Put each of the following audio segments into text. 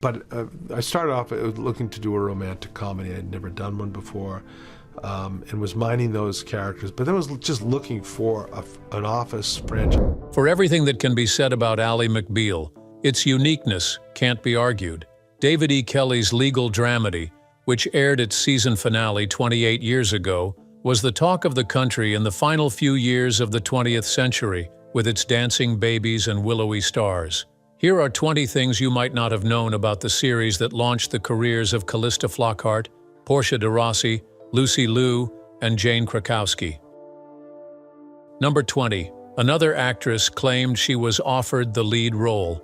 But I started off looking to do a romantic comedy. I'd never done one before, and was mining those characters. But then was just looking for an office franchise. For everything that can be said about Ally McBeal, its uniqueness can't be argued. David E. Kelley's legal dramedy, which aired its season finale 28 years ago, was the talk of the country in the final few years of the 20th century, with its dancing babies and willowy stars. Here are 20 things you might not have known about the series that launched the careers of Callista Flockhart, Portia de Rossi, Lucy Liu, and Jane Krakowski. Number 20. Another actress claimed she was offered the lead role.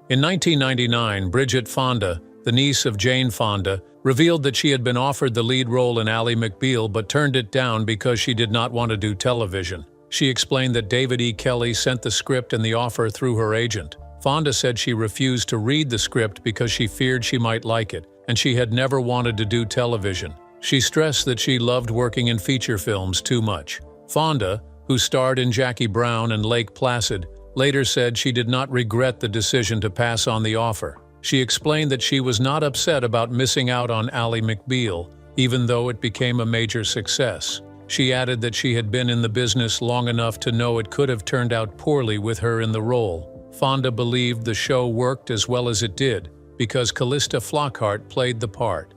In 1999, Bridget Fonda, the niece of Jane Fonda, revealed that she had been offered the lead role in Ally McBeal but turned it down because she did not want to do television. She explained that David E. Kelley sent the script and the offer through her agent. Fonda said she refused to read the script because she feared she might like it, and she had never wanted to do television. She stressed that she loved working in feature films too much. Fonda, who starred in Jackie Brown and Lake Placid, later said she did not regret the decision to pass on the offer. She explained that she was not upset about missing out on Ally McBeal, even though it became a major success. She added that she had been in the business long enough to know it could have turned out poorly with her in the role. Fonda believed the show worked as well as it did, because Callista Flockhart played the part.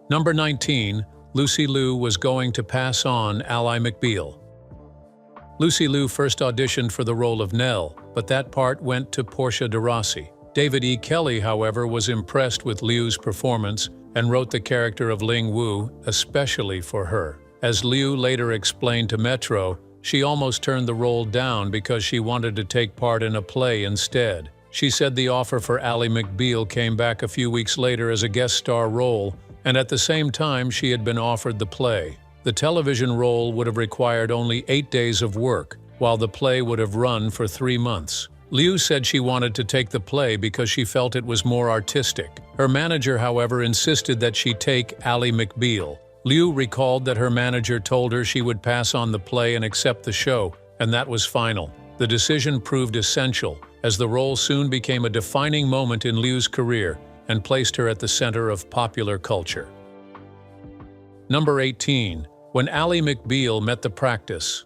Number 19. Lucy Liu was going to pass on Ally McBeal. Lucy Liu first auditioned for the role of Nell, but that part went to Portia de Rossi. David E. Kelley, however, was impressed with Liu's performance and wrote the character of Ling Wu especially for her. As Liu later explained to Metro, she almost turned the role down because she wanted to take part in a play instead. She said the offer for Ally McBeal came back a few weeks later as a guest star role, and at the same time she had been offered the play. The television role would have required only 8 days of work, while the play would have run for 3 months. Liu said she wanted to take the play because she felt it was more artistic. Her manager, however, insisted that she take Ally McBeal. Liu recalled that her manager told her she would pass on the play and accept the show, and that was final. The decision proved essential, as the role soon became a defining moment in Liu's career and placed her at the center of popular culture. Number 18. When Ally McBeal met the practice.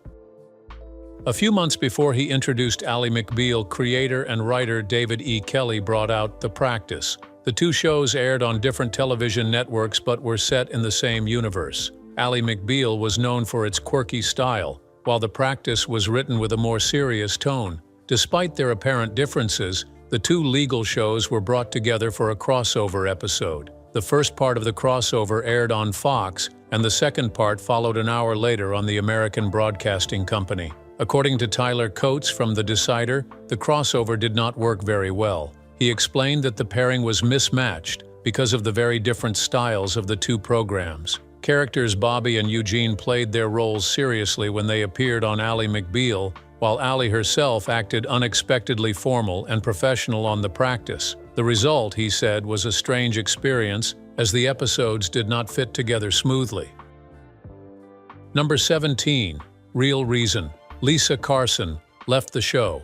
A few months before he introduced Ally McBeal, creator and writer David E. Kelley brought out The Practice. The two shows aired on different television networks but were set in the same universe. Ally McBeal was known for its quirky style, while The Practice was written with a more serious tone. Despite their apparent differences, the two legal shows were brought together for a crossover episode. The first part of the crossover aired on Fox, and the second part followed an hour later on the American Broadcasting Company. According to Tyler Coates from The Decider, the crossover did not work very well. He explained that the pairing was mismatched because of the very different styles of the two programs. Characters Bobby and Eugene played their roles seriously when they appeared on Ally McBeal, while Ally herself acted unexpectedly formal and professional on The Practice. The result, he said, was a strange experience, as the episodes did not fit together smoothly. Number 17. Real Reason. Lisa Carson left the show.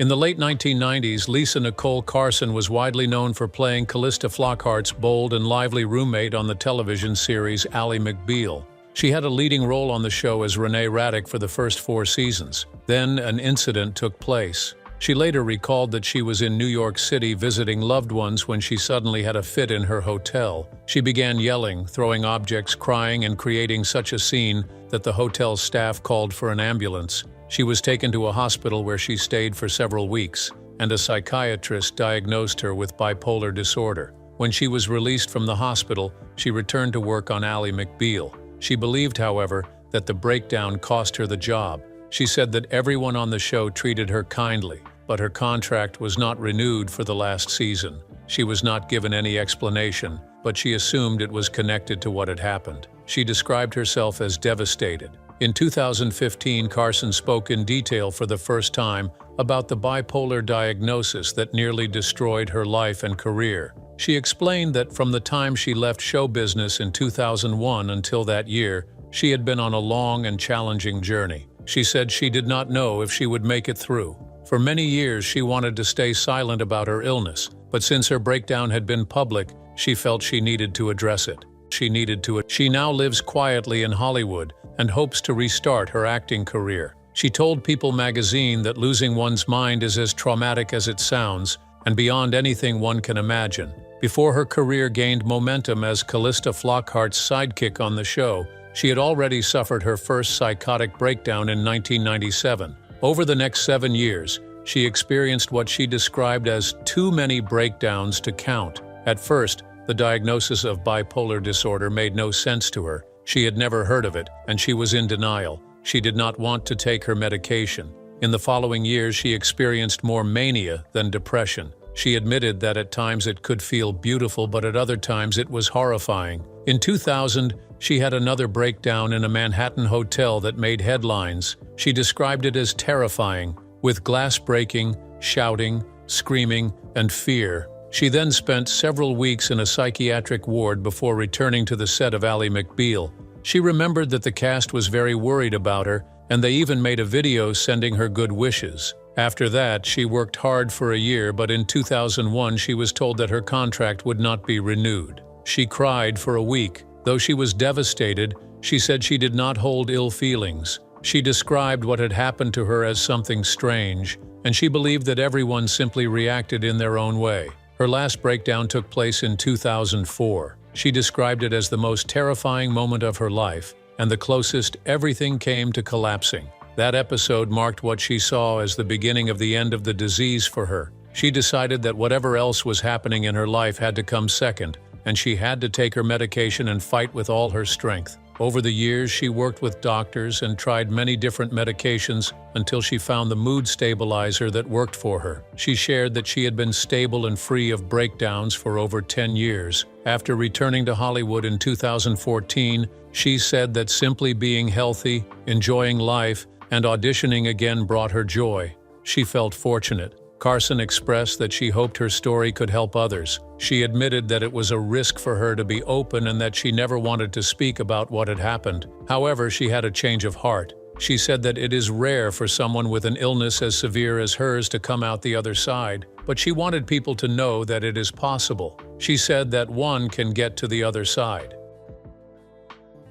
In the late 1990s, Lisa Nicole Carson was widely known for playing Callista Flockhart's bold and lively roommate on the television series Ally McBeal. She had a leading role on the show as Renee Raddick for the first 4 seasons. Then an incident took place. She later recalled that she was in New York City visiting loved ones when she suddenly had a fit in her hotel. She began yelling, throwing objects, crying, and creating such a scene that the hotel staff called for an ambulance. She was taken to a hospital where she stayed for several weeks, and a psychiatrist diagnosed her with bipolar disorder. When she was released from the hospital, she returned to work on Ally McBeal. She believed, however, that the breakdown cost her the job. She said that everyone on the show treated her kindly, but her contract was not renewed for the last season. She was not given any explanation, but she assumed it was connected to what had happened. She described herself as devastated. In 2015, Carson spoke in detail for the first time about the bipolar diagnosis that nearly destroyed her life and career. She explained that from the time she left show business in 2001 until that year, she had been on a long and challenging journey. She said she did not know if she would make it through. For many years, she wanted to stay silent about her illness, but since her breakdown had been public, she felt she needed to address it. She now lives quietly in Hollywood and hopes to restart her acting career. She told People magazine that losing one's mind is as traumatic as it sounds and beyond anything one can imagine. Before her career gained momentum as Callista Flockhart's sidekick on the show, she had already suffered her first psychotic breakdown in 1997. Over the next 7 years, she experienced what she described as too many breakdowns to count. At first, the diagnosis of bipolar disorder made no sense to her. She had never heard of it, and she was in denial. She did not want to take her medication. In the following years, she experienced more mania than depression. She admitted that at times it could feel beautiful, but at other times it was horrifying. In 2000, she had another breakdown in a Manhattan hotel that made headlines. She described it as terrifying, with glass breaking, shouting, screaming, and fear. She then spent several weeks in a psychiatric ward before returning to the set of Ally McBeal. She remembered that the cast was very worried about her, and they even made a video sending her good wishes. After that, she worked hard for a year, but in 2001 she was told that her contract would not be renewed. She cried for a week. Though she was devastated, she said she did not hold ill feelings. She described what had happened to her as something strange, and she believed that everyone simply reacted in their own way. Her last breakdown took place in 2004. She described it as the most terrifying moment of her life, and the closest everything came to collapsing. That episode marked what she saw as the beginning of the end of the disease for her. She decided that whatever else was happening in her life had to come second, and she had to take her medication and fight with all her strength. Over the years, she worked with doctors and tried many different medications until she found the mood stabilizer that worked for her. She shared that she had been stable and free of breakdowns for over 10 years. After returning to Hollywood in 2014, she said that simply being healthy, enjoying life, and auditioning again brought her joy. She felt fortunate. Carson expressed that she hoped her story could help others. She admitted that it was a risk for her to be open and that she never wanted to speak about what had happened. However, she had a change of heart. She said that it is rare for someone with an illness as severe as hers to come out the other side, but she wanted people to know that it is possible. She said that one can get to the other side.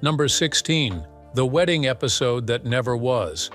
Number 16. The wedding episode that never was.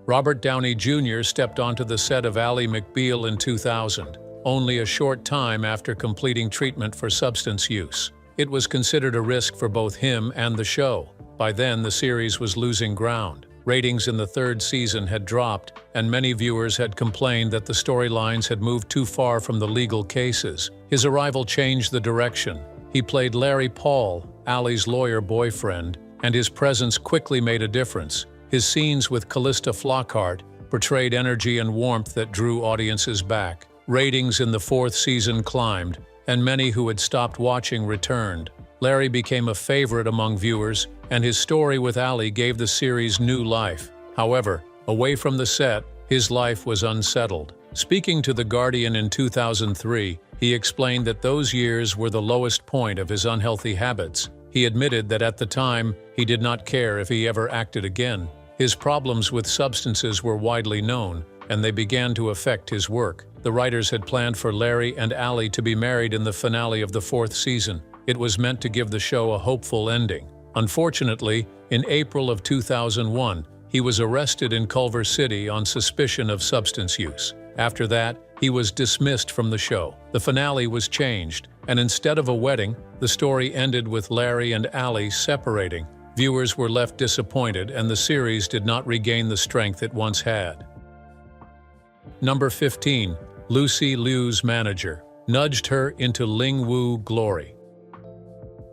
Robert Downey Jr. stepped onto the set of Ally McBeal in 2000, only a short time after completing treatment for substance use. It was considered a risk for both him and the show. By then, the series was losing ground. Ratings in the third season had dropped, and many viewers had complained that the storylines had moved too far from the legal cases. His arrival changed the direction. He played Larry Paul, Ally's lawyer boyfriend, and his presence quickly made a difference. His scenes with Callista Flockhart portrayed energy and warmth that drew audiences back. Ratings in the fourth season climbed, and many who had stopped watching returned. Larry became a favorite among viewers, and his story with Ally gave the series new life. However, away from the set, his life was unsettled. Speaking to The Guardian in 2003, he explained that those years were the lowest point of his unhealthy habits. He admitted that at the time, he did not care if he ever acted again. His problems with substances were widely known, and they began to affect his work. The writers had planned for Larry and Ally to be married in the finale of the fourth season. It was meant to give the show a hopeful ending. Unfortunately, in April of 2001, he was arrested in Culver City on suspicion of substance use. After that, he was dismissed from the show. The finale was changed, and instead of a wedding, the story ended with Larry and Ally separating. Viewers were left disappointed, and the series did not regain the strength it once had. Number 15. Lucy Liu's manager nudged her into Ling Wu glory.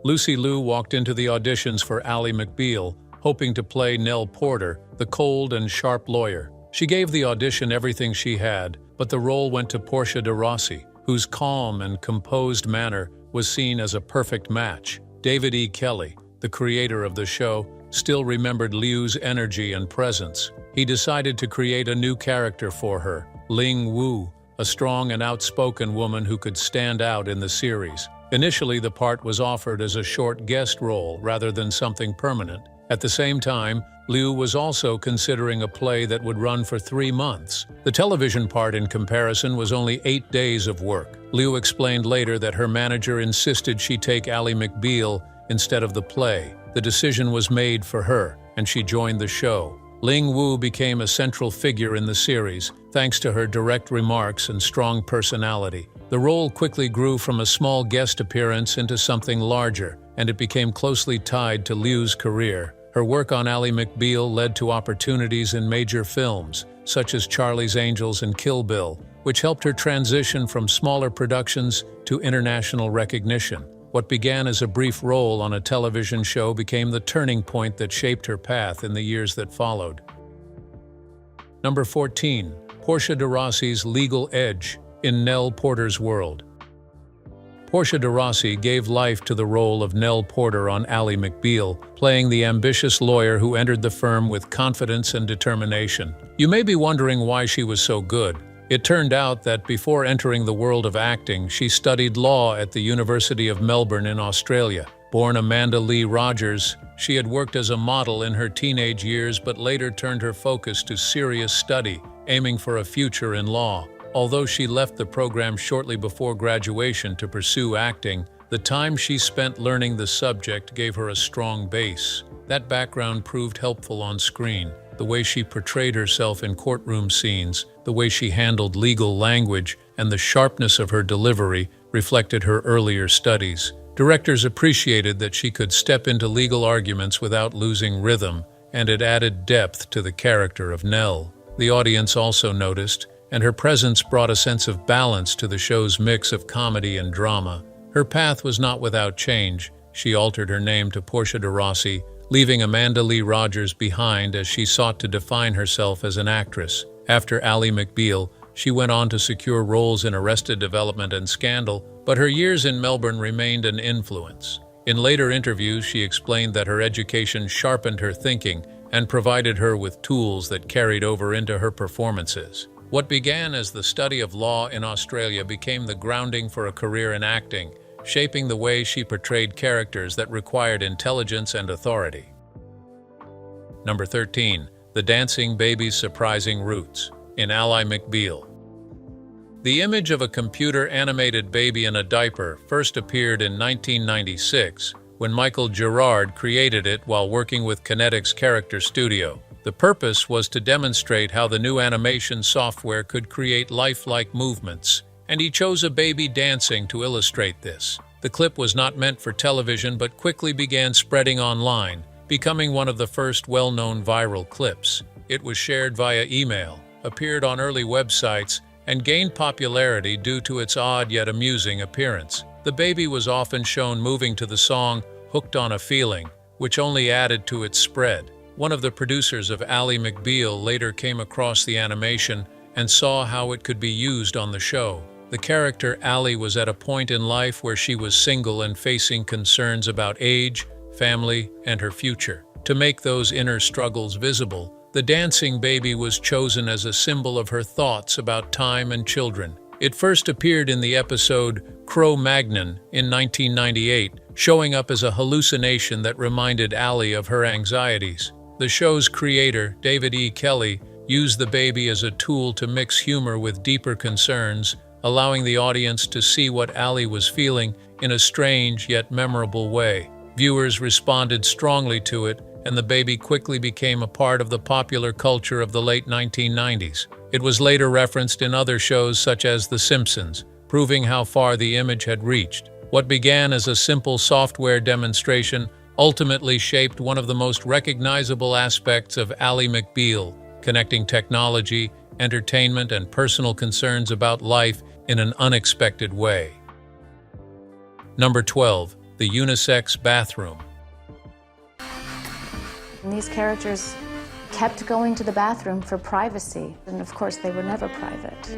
Lucy Liu walked into the auditions for Ally McBeal, hoping to play Nell Porter, the cold and sharp lawyer. She gave the audition everything she had, but the role went to Portia de Rossi, whose calm and composed manner was seen as a perfect match. David E. Kelley, the creator of the show, still remembered Liu's energy and presence. He decided to create a new character for her, Ling Wu, a strong and outspoken woman who could stand out in the series. Initially, the part was offered as a short guest role rather than something permanent. At the same time, Liu was also considering a play that would run for 3 months. The television part, in comparison, was only 8 days of work. Liu explained later that her manager insisted she take Ally McBeal instead of the play. The decision was made for her, and she joined the show. Ling Wu became a central figure in the series, thanks to her direct remarks and strong personality. The role quickly grew from a small guest appearance into something larger, and it became closely tied to Liu's career. Her work on Ally McBeal led to opportunities in major films, such as Charlie's Angels and Kill Bill, which helped her transition from smaller productions to international recognition. What began as a brief role on a television show became the turning point that shaped her path in the years that followed. Number 14. Portia de Rossi's legal edge in Nell Porter's world. Portia de Rossi gave life to the role of Nell Porter on Ally McBeal, playing the ambitious lawyer who entered the firm with confidence and determination. You may be wondering why she was so good. It turned out that before entering the world of acting, she studied law at the University of Melbourne in Australia. Born Amanda Lee Rogers, she had worked as a model in her teenage years but later turned her focus to serious study, aiming for a future in law. Although she left the program shortly before graduation to pursue acting, the time she spent learning the subject gave her a strong base. That background proved helpful on screen. The way she portrayed herself in courtroom scenes, the way she handled legal language, and the sharpness of her delivery reflected her earlier studies. Directors appreciated that she could step into legal arguments without losing rhythm, and it added depth to the character of Nell. The audience also noticed, and her presence brought a sense of balance to the show's mix of comedy and drama. Her path was not without change. She altered her name to Portia de Rossi, leaving Amanda Lee Rogers behind as she sought to define herself as an actress. After Ally McBeal, she went on to secure roles in Arrested Development and Scandal, but her years in Melbourne remained an influence. In later interviews, she explained that her education sharpened her thinking and provided her with tools that carried over into her performances. What began as the study of law in Australia became the grounding for a career in acting, shaping the way she portrayed characters that required intelligence and authority. Number 13. The Dancing Baby's Surprising Roots in Ally McBeal. The image of a computer-animated baby in a diaper first appeared in 1996, when Michael Gerard created it while working with Kinetic's Character Studio. The purpose was to demonstrate how the new animation software could create lifelike movements, and he chose a baby dancing to illustrate this. The clip was not meant for television but quickly began spreading online, becoming one of the first well-known viral clips. It was shared via email, appeared on early websites, and gained popularity due to its odd yet amusing appearance. The baby was often shown moving to the song "Hooked on a Feeling," which only added to its spread. One of the producers of Ally McBeal later came across the animation and saw how it could be used on the show. The character Ally was at a point in life where she was single and facing concerns about age, family, and her future. To make those inner struggles visible, the dancing baby was chosen as a symbol of her thoughts about time and children. It first appeared in the episode Cro-Magnon in 1998, showing up as a hallucination that reminded Ally of her anxieties. The show's creator, David E. Kelley, used the baby as a tool to mix humor with deeper concerns, allowing the audience to see what Ally was feeling in a strange yet memorable way. Viewers responded strongly to it, and the baby quickly became a part of the popular culture of the late 1990s. It was later referenced in other shows such as The Simpsons, proving how far the image had reached. What began as a simple software demonstration ultimately shaped one of the most recognizable aspects of Ally McBeal, connecting technology, entertainment, and personal concerns about life in an unexpected way. Number 12. The Unisex Bathroom. And these characters kept going to the bathroom for privacy, and of course they were never private.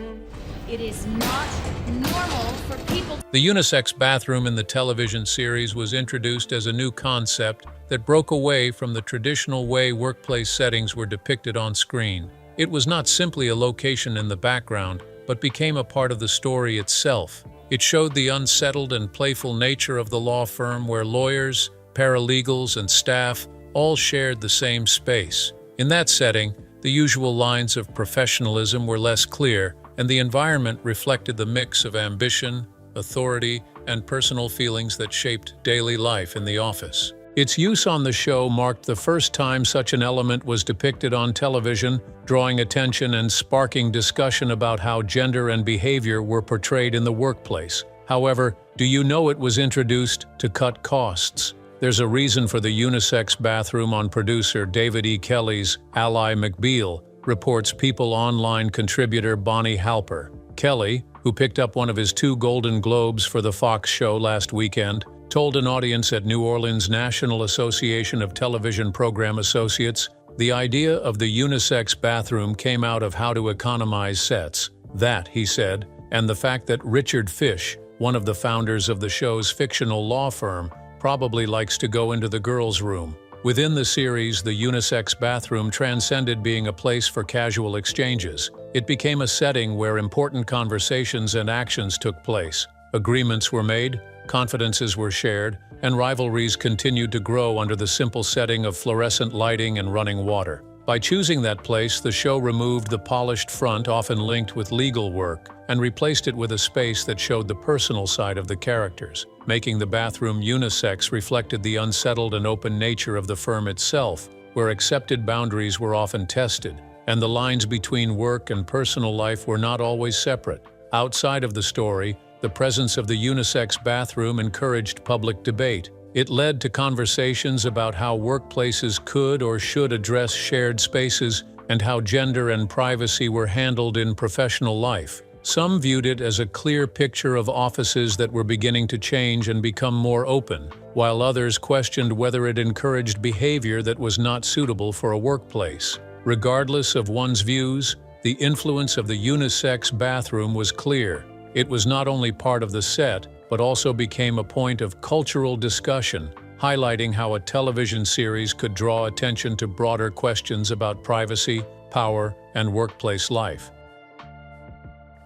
It is not normal for people. The unisex bathroom in the television series was introduced as a new concept that broke away from the traditional way workplace settings were depicted on screen. It was not simply a location in the background, but became a part of the story itself. It showed the unsettled and playful nature of the law firm where lawyers, paralegals, and staff all shared the same space. In that setting, the usual lines of professionalism were less clear, and the environment reflected the mix of ambition, authority, and personal feelings that shaped daily life in the office. Its use on the show marked the first time such an element was depicted on television, drawing attention and sparking discussion about how gender and behavior were portrayed in the workplace. However, do you know it was introduced to cut costs? There's a reason for the unisex bathroom on producer David E. Kelley's Ally McBeal, reports People Online contributor Bonnie Halper. Kelley, who picked up one of his 2 Golden Globes for the Fox show last weekend, told an audience at New Orleans' National Association of Television Program Associates, the idea of the unisex bathroom came out of how to economize sets. That, he said, and the fact that Richard Fish, one of the founders of the show's fictional law firm, probably likes to go into the girls' room. Within the series, the unisex bathroom transcended being a place for casual exchanges. It became a setting where important conversations and actions took place. Agreements were made, confidences were shared, and rivalries continued to grow under the simple setting of fluorescent lighting and running water. By choosing that place, the show removed the polished front often linked with legal work and replaced it with a space that showed the personal side of the characters. Making the bathroom unisex reflected the unsettled and open nature of the firm itself, where accepted boundaries were often tested, and the lines between work and personal life were not always separate. Outside of the story, the presence of the unisex bathroom encouraged public debate. It led to conversations about how workplaces could or should address shared spaces and how gender and privacy were handled in professional life. Some viewed it as a clear picture of offices that were beginning to change and become more open, while others questioned whether it encouraged behavior that was not suitable for a workplace. Regardless of one's views, the influence of the unisex bathroom was clear. It was not only part of the set, but also became a point of cultural discussion, highlighting how a television series could draw attention to broader questions about privacy, power, and workplace life.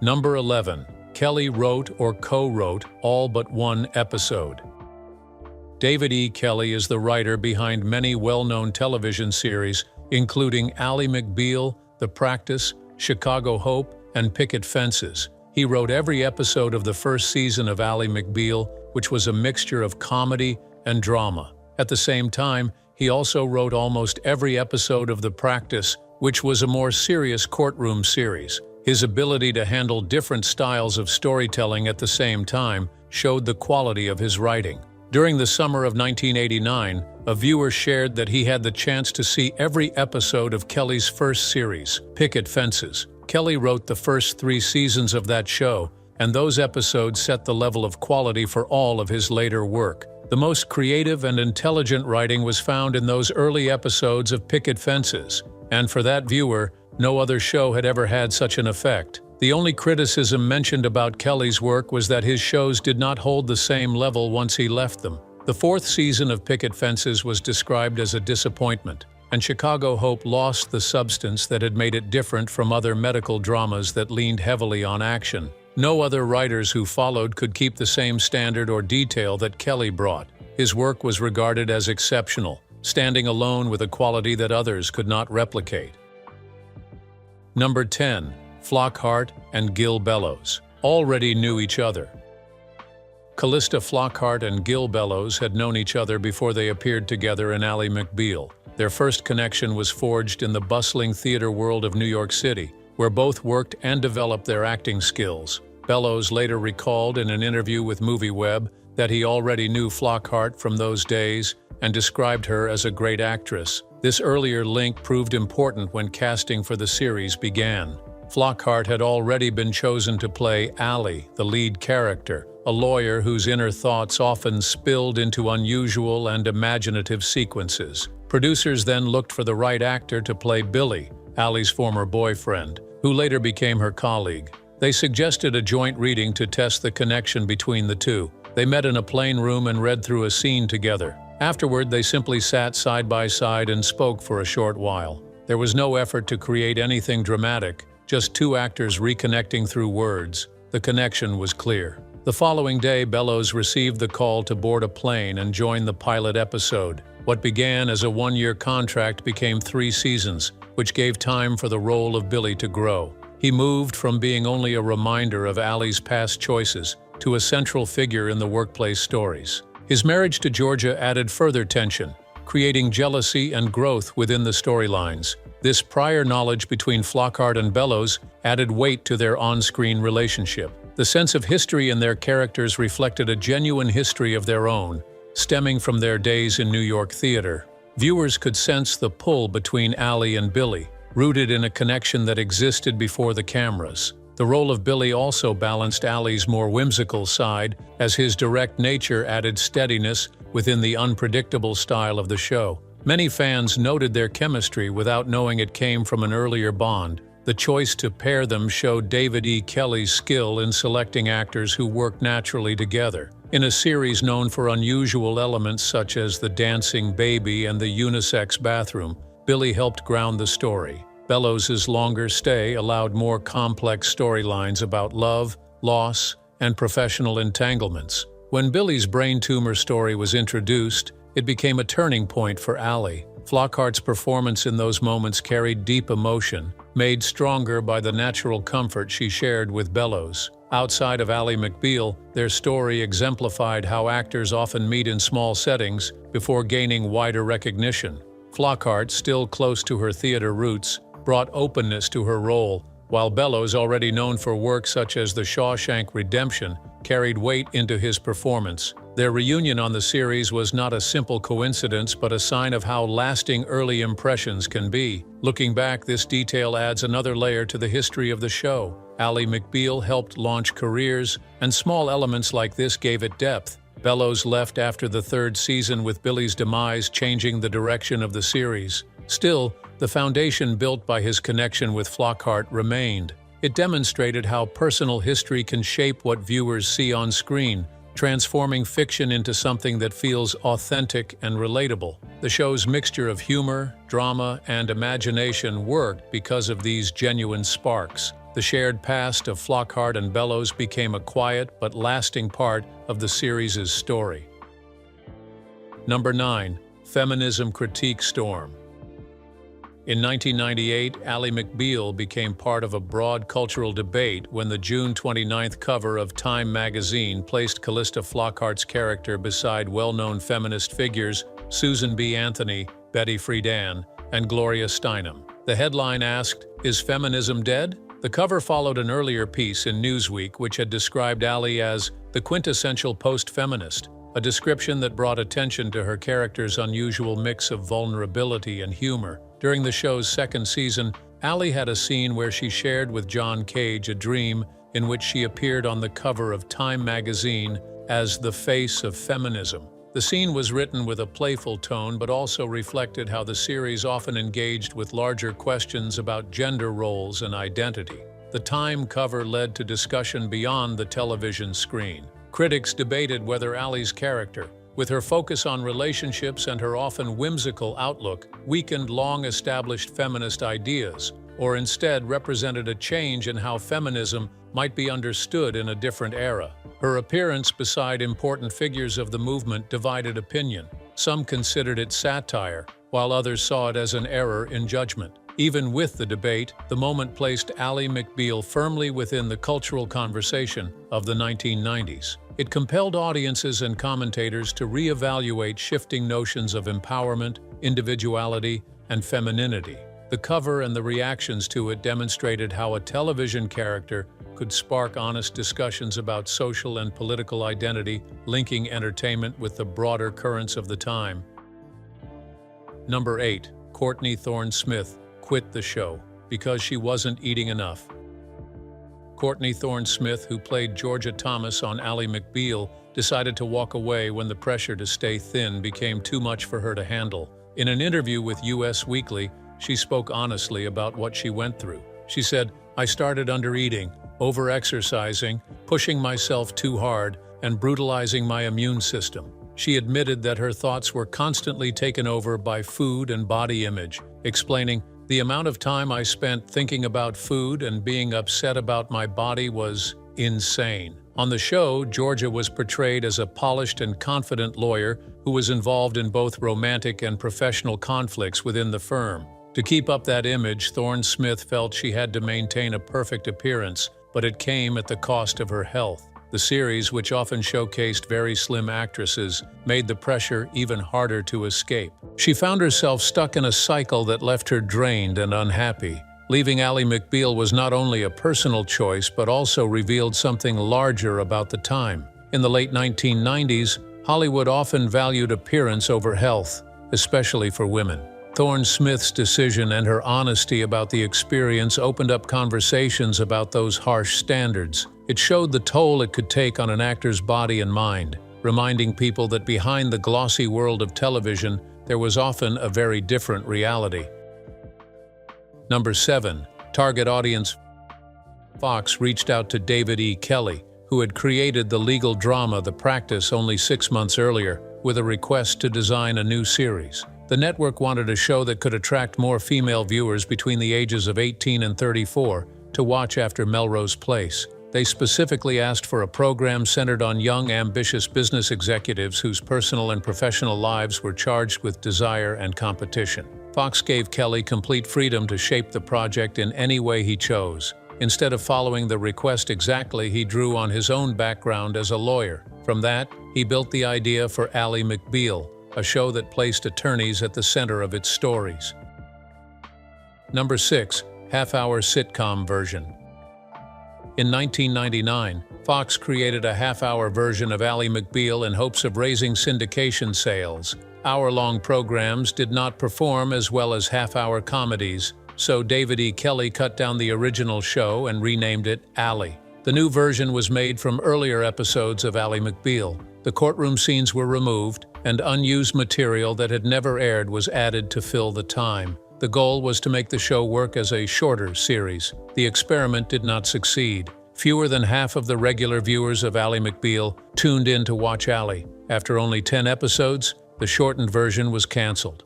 Number 11. Kelley wrote or co-wrote all but one episode. David E. Kelley is the writer behind many well-known television series, including Ally McBeal, The Practice, Chicago Hope, and Picket Fences. He wrote every episode of the first season of Ally McBeal, which was a mixture of comedy and drama. At the same time, he also wrote almost every episode of The Practice, which was a more serious courtroom series. His ability to handle different styles of storytelling at the same time showed the quality of his writing. During the summer of 1989, a viewer shared that he had the chance to see every episode of Kelley's first series, Picket Fences. Kelley wrote the first 3 seasons of that show, and those episodes set the level of quality for all of his later work. The most creative and intelligent writing was found in those early episodes of Picket Fences, and for that viewer, no other show had ever had such an effect. The only criticism mentioned about Kelley's work was that his shows did not hold the same level once he left them. The 4th season of Picket Fences was described as a disappointment, and Chicago Hope lost the substance that had made it different from other medical dramas that leaned heavily on action. No other writers who followed could keep the same standard or detail that Kelley brought. His work was regarded as exceptional, standing alone with a quality that others could not replicate. Number 10. Flockhart and Gil Bellows already knew each other. Callista Flockhart and Gil Bellows had known each other before they appeared together in Ally McBeal. Their first connection was forged in the bustling theater world of New York City, where both worked and developed their acting skills. Bellows later recalled in an interview with MovieWeb that he already knew Flockhart from those days and described her as a great actress. This earlier link proved important when casting for the series began. Flockhart had already been chosen to play Ally, the lead character, a lawyer whose inner thoughts often spilled into unusual and imaginative sequences. Producers then looked for the right actor to play Billy, Ally's former boyfriend, who later became her colleague. They suggested a joint reading to test the connection between the two. They met in a plane room and read through a scene together. Afterward, they simply sat side by side and spoke for a short while. There was no effort to create anything dramatic, just 2 actors reconnecting through words. The connection was clear. The following day, Bellows received the call to board a plane and join the pilot episode. What began as a one-year contract became 3 seasons, which gave time for the role of Billy to grow. He moved from being only a reminder of Ally's past choices to a central figure in the workplace stories. His marriage to Georgia added further tension, creating jealousy and growth within the storylines. This prior knowledge between Flockhart and Bellows added weight to their on-screen relationship. The sense of history in their characters reflected a genuine history of their own, stemming from their days in New York theater. Viewers could sense the pull between Ally and Billy, rooted in a connection that existed before the cameras. The role of Billy also balanced Ally's more whimsical side, as his direct nature added steadiness within the unpredictable style of the show. Many fans noted their chemistry without knowing it came from an earlier bond. The choice to pair them showed David E. Kelley's skill in selecting actors who worked naturally together. In a series known for unusual elements such as the dancing baby and the unisex bathroom, Billy helped ground the story. Bellows' longer stay allowed more complex storylines about love, loss, and professional entanglements. When Billy's brain tumor story was introduced, it became a turning point for Ally. Flockhart's performance in those moments carried deep emotion, made stronger by the natural comfort she shared with Bellows. Outside of Ally McBeal, their story exemplified how actors often meet in small settings before gaining wider recognition. Flockhart, still close to her theater roots, brought openness to her role, while Bellows, already known for work such as The Shawshank Redemption, carried weight into his performance. Their reunion on the series was not a simple coincidence, but a sign of how lasting early impressions can be. Looking back, this detail adds another layer to the history of the show. Ally McBeal helped launch careers, and small elements like this gave it depth. Bellows left after the 3rd season, with Billy's demise changing the direction of the series. Still, the foundation built by his connection with Flockhart remained. It demonstrated how personal history can shape what viewers see on screen, transforming fiction into something that feels authentic and relatable. The show's mixture of humor, drama, and imagination worked because of these genuine sparks. The shared past of Flockhart and Bellows became a quiet but lasting part of the series' story. Number 9. Feminism Critique Storm. In 1998, Ally McBeal became part of a broad cultural debate when the June 29th cover of Time magazine placed Callista Flockhart's character beside well-known feminist figures Susan B. Anthony, Betty Friedan, and Gloria Steinem. The headline asked, "Is feminism dead?" The cover followed an earlier piece in Newsweek which had described Ally as the quintessential post-feminist, a description that brought attention to her character's unusual mix of vulnerability and humor. During the show's 2nd season, Ally had a scene where she shared with John Cage a dream in which she appeared on the cover of Time magazine as the face of feminism. The scene was written with a playful tone but also reflected how the series often engaged with larger questions about gender roles and identity. The Time cover led to discussion beyond the television screen. Critics debated whether Ally's character, with her focus on relationships and her often whimsical outlook, weakened long-established feminist ideas, or instead represented a change in how feminism might be understood in a different era. Her appearance beside important figures of the movement divided opinion. Some considered it satire, while others saw it as an error in judgment. Even with the debate, the moment placed Ally McBeal firmly within the cultural conversation of the 1990s. It compelled audiences and commentators to reevaluate shifting notions of empowerment, individuality, and femininity. The cover and the reactions to it demonstrated how a television character could spark honest discussions about social and political identity, linking entertainment with the broader currents of the time. Number 8. Courtney Thorne Smith quit the show because she wasn't eating enough. Courtney Thorne Smith, who played Georgia Thomas on Ally McBeal, decided to walk away when the pressure to stay thin became too much for her to handle. In an interview with US Weekly, she spoke honestly about what she went through. She said, "I started under-eating, over-exercising, pushing myself too hard, and brutalizing my immune system." She admitted that her thoughts were constantly taken over by food and body image, explaining, "The amount of time I spent thinking about food and being upset about my body was insane." On the show, Georgia was portrayed as a polished and confident lawyer who was involved in both romantic and professional conflicts within the firm. To keep up that image, Thorne-Smith felt she had to maintain a perfect appearance, but it came at the cost of her health. The series, which often showcased very slim actresses, made the pressure even harder to escape. She found herself stuck in a cycle that left her drained and unhappy. Leaving Ally McBeal was not only a personal choice, but also revealed something larger about the time. In the late 1990s, Hollywood often valued appearance over health, especially for women. Thorne-Smith's decision and her honesty about the experience opened up conversations about those harsh standards. It showed the toll it could take on an actor's body and mind, reminding people that behind the glossy world of television, there was often a very different reality. Number 7. Target audience. Fox reached out to David E. Kelley, who had created the legal drama The Practice only 6 months earlier, with a request to design a new series. The network wanted a show that could attract more female viewers between the ages of 18 and 34 to watch after Melrose Place. They specifically asked for a program centered on young, ambitious business executives whose personal and professional lives were charged with desire and competition. Fox gave Kelley complete freedom to shape the project in any way he chose. Instead of following the request exactly, he drew on his own background as a lawyer. From that, he built the idea for Ally McBeal, a show that placed attorneys at the center of its stories. Number 6. Half-hour sitcom version. In 1999, Fox created a half-hour version of Ally McBeal in hopes of raising syndication sales. Hour-long programs did not perform as well as half-hour comedies, so David E. Kelley cut down the original show and renamed it Ally. The new version was made from earlier episodes of Ally McBeal. The courtroom scenes were removed, and unused material that had never aired was added to fill the time. The goal was to make the show work as a shorter series. The experiment did not succeed. Fewer than half of the regular viewers of Ally McBeal tuned in to watch Ally. After only 10 episodes, the shortened version was canceled.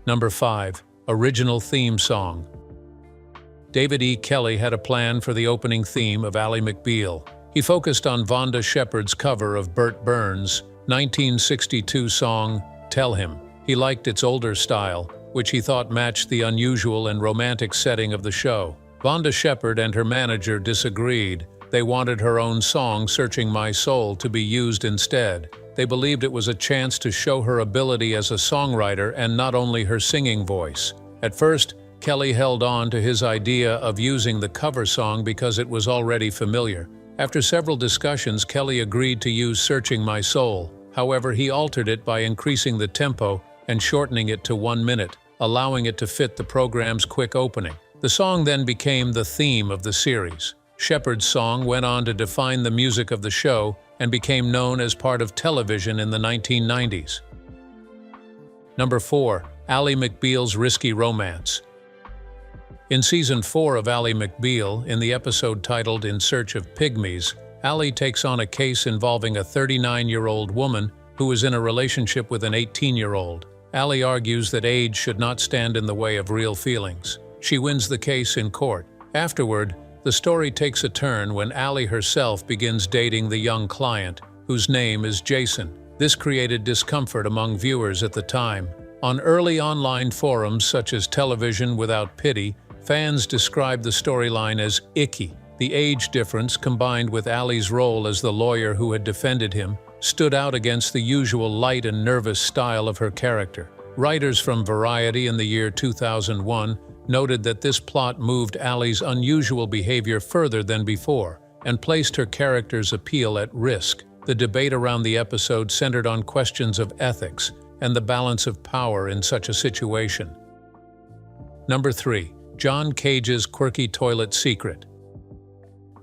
Number 5. Original theme song. David E. Kelley had a plan for the opening theme of Ally McBeal. He focused on Vonda Shepard's cover of Burt Burns' 1962 song, Tell Him. He liked its older style, which he thought matched the unusual and romantic setting of the show. Vonda Shepard and her manager disagreed. They wanted her own song, Searching My Soul, to be used instead. They believed it was a chance to show her ability as a songwriter and not only her singing voice. At first, Kelley held on to his idea of using the cover song because it was already familiar. After several discussions, Kelley agreed to use Searching My Soul. However, he altered it by increasing the tempo and shortening it to 1 minute, allowing it to fit the program's quick opening. The song then became the theme of the series. Shepard's song went on to define the music of the show and became known as part of television in the 1990s. Number 4. Ally McBeal's Risky Romance. In Season 4 of Ally McBeal, in the episode titled In Search of Pygmies, Ally takes on a case involving a 39-year-old woman who is in a relationship with an 18-year-old. Ally argues that age should not stand in the way of real feelings. She wins the case in court. Afterward, the story takes a turn when Ally herself begins dating the young client, whose name is Jason. This created discomfort among viewers at the time. On early online forums such as Television Without Pity, fans described the storyline as icky. The age difference, combined with Ally's role as the lawyer who had defended him, stood out against the usual light and nervous style of her character. Writers from Variety in the year 2001 noted that this plot moved Ally's unusual behavior further than before and placed her character's appeal at risk. The debate around the episode centered on questions of ethics and the balance of power in such a situation. Number 3. John Cage's Quirky Toilet Secret.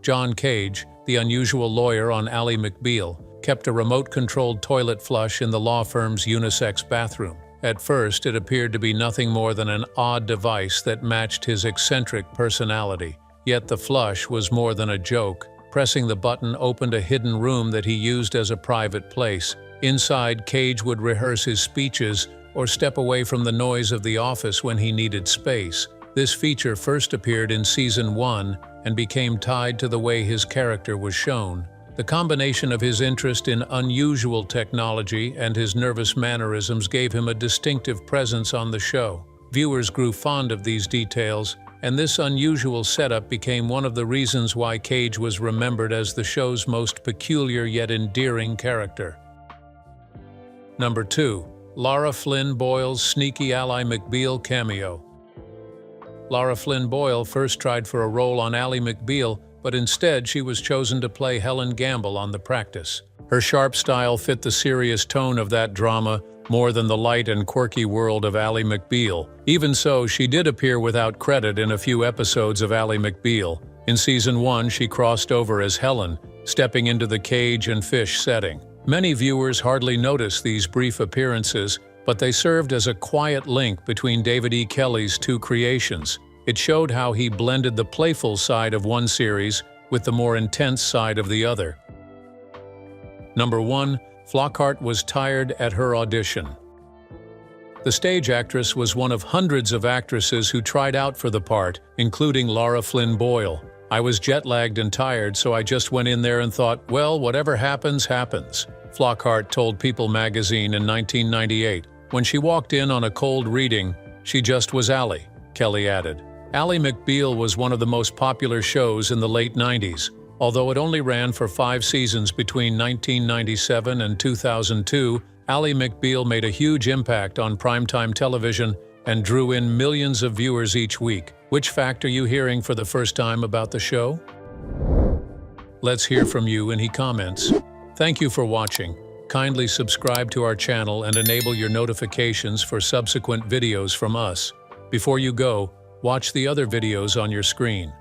John Cage, the unusual lawyer on Ally McBeal, kept a remote-controlled toilet flush in the law firm's unisex bathroom. At first, it appeared to be nothing more than an odd device that matched his eccentric personality. Yet the flush was more than a joke. Pressing the button opened a hidden room that he used as a private place. Inside, Cage would rehearse his speeches or step away from the noise of the office when he needed space. This feature first appeared in Season 1 and became tied to the way his character was shown. The combination of his interest in unusual technology and his nervous mannerisms gave him a distinctive presence on the show. Viewers grew fond of these details, and this unusual setup became one of the reasons why Cage was remembered as the show's most peculiar yet endearing character. Number 2. Lara Flynn Boyle's sneaky Ally McBeal cameo. Lara Flynn Boyle first tried for a role on Ally McBeal, but instead she was chosen to play Helen Gamble on The Practice. Her sharp style fit the serious tone of that drama more than the light and quirky world of Ally McBeal. Even so, she did appear without credit in a few episodes of Ally McBeal. In Season 1, she crossed over as Helen, stepping into the cage and fish setting. Many viewers hardly noticed these brief appearances, but they served as a quiet link between David E. Kelley's two creations. It showed how he blended the playful side of one series with the more intense side of the other. Number 1. Flockhart was tired at her audition. The stage actress was one of hundreds of actresses who tried out for the part, including Lara Flynn Boyle. I was jet-lagged and tired, so I just went in there and thought, well, whatever happens, happens, Flockhart told People magazine in 1998. When she walked in on a cold reading, she just was Ally, Kelley added. Ally McBeal was one of the most popular shows in the late 90s. Although it only ran for 5 seasons between 1997 and 2002, Ally McBeal made a huge impact on primetime television and drew in millions of viewers each week. Which fact are you hearing for the first time about the show? Let's hear from you in the comments. Thank you for watching. Kindly subscribe to our channel and enable your notifications for subsequent videos from us. Before you go, watch the other videos on your screen.